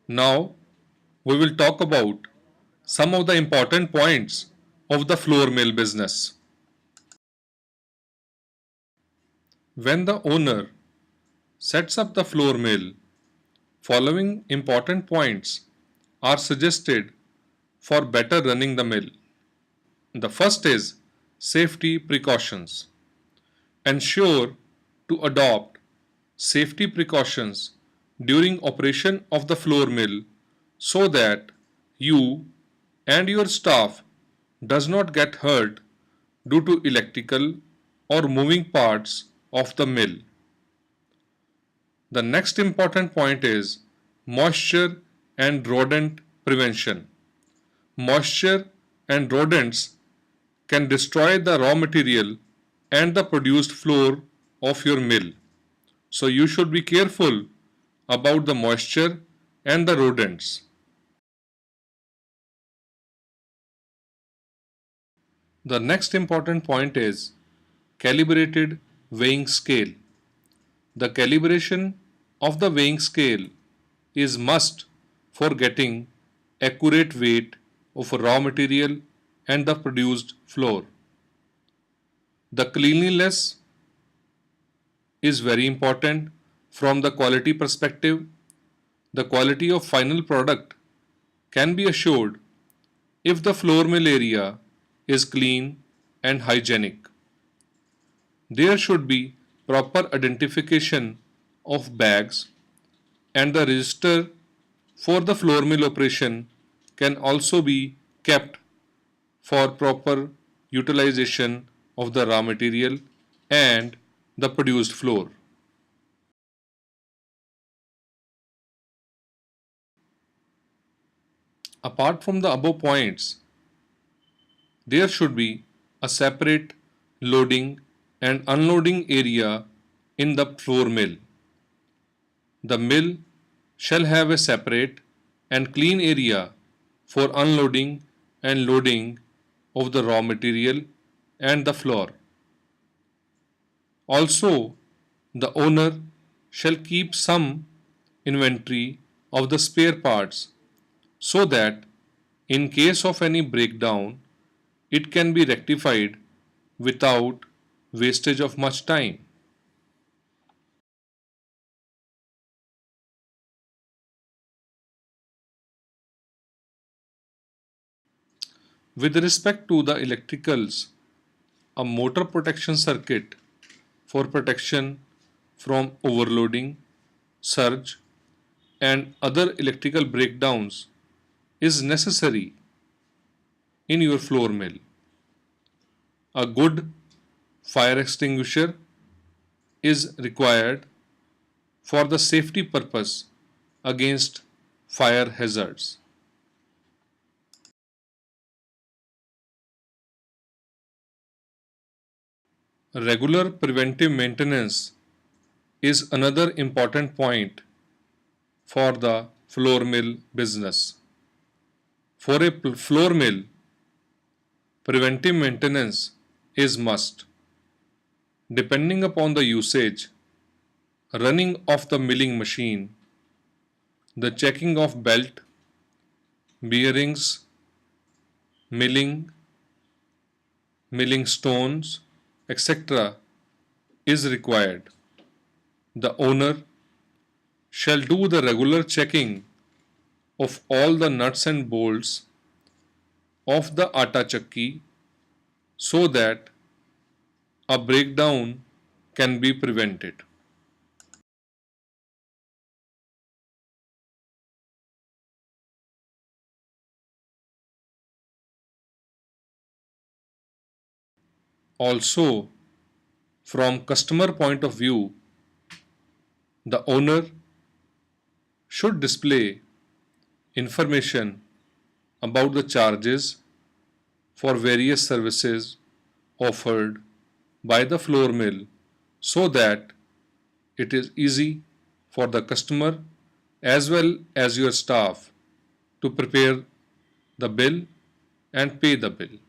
Now we will talk about some of the important points of the flour mill business. When the owner sets up the flour mill, following important points are suggested for better running the mill. The first is safety precautions. Ensure to adopt safety precautions during operation of the flour mill so that you and your staff does not get hurt due to electrical or moving parts of the mill. The next important point is moisture and rodent prevention. Moisture and rodents can destroy the raw material and the produced flour of your mill. So you should be careful about the moisture and the rodents. The next important point is calibrated weighing scale. The calibration of the weighing scale is must for getting accurate weight of raw material and the produced flour. The cleanliness is very important from the quality perspective. The quality of final product can be assured if the flour mill area is clean and hygienic. There should be proper identification of bags and the register for the flour mill operation can also be kept for proper utilization of the raw material and the produced flour. Apart from the above points, there should be a separate loading and unloading area in the flour mill. The mill shall have a separate and clean area for unloading and loading of the raw material and the flour. Also, the owner shall keep some inventory of the spare parts so that in case of any breakdown it can be rectified without wastage of much time. With respect to the electricals, a motor protection circuit for protection from overloading, surge, and other electrical breakdowns is necessary in your flour mill. A good fire extinguisher is required for the safety purpose against fire hazards. Regular preventive maintenance is another important point for the flour mill business. For a flour mill, preventive maintenance is must. Depending upon the usage, running of the milling machine, the checking of belt, bearings, milling, milling stones, etc. is required. The owner shall do the regular checking of all the nuts and bolts of the atta chakki so that a breakdown can be prevented. Also, from customer point of view, the owner should display information about the charges for various services offered by the flour mill so that it is easy for the customer as well as your staff to prepare the bill and pay the bill.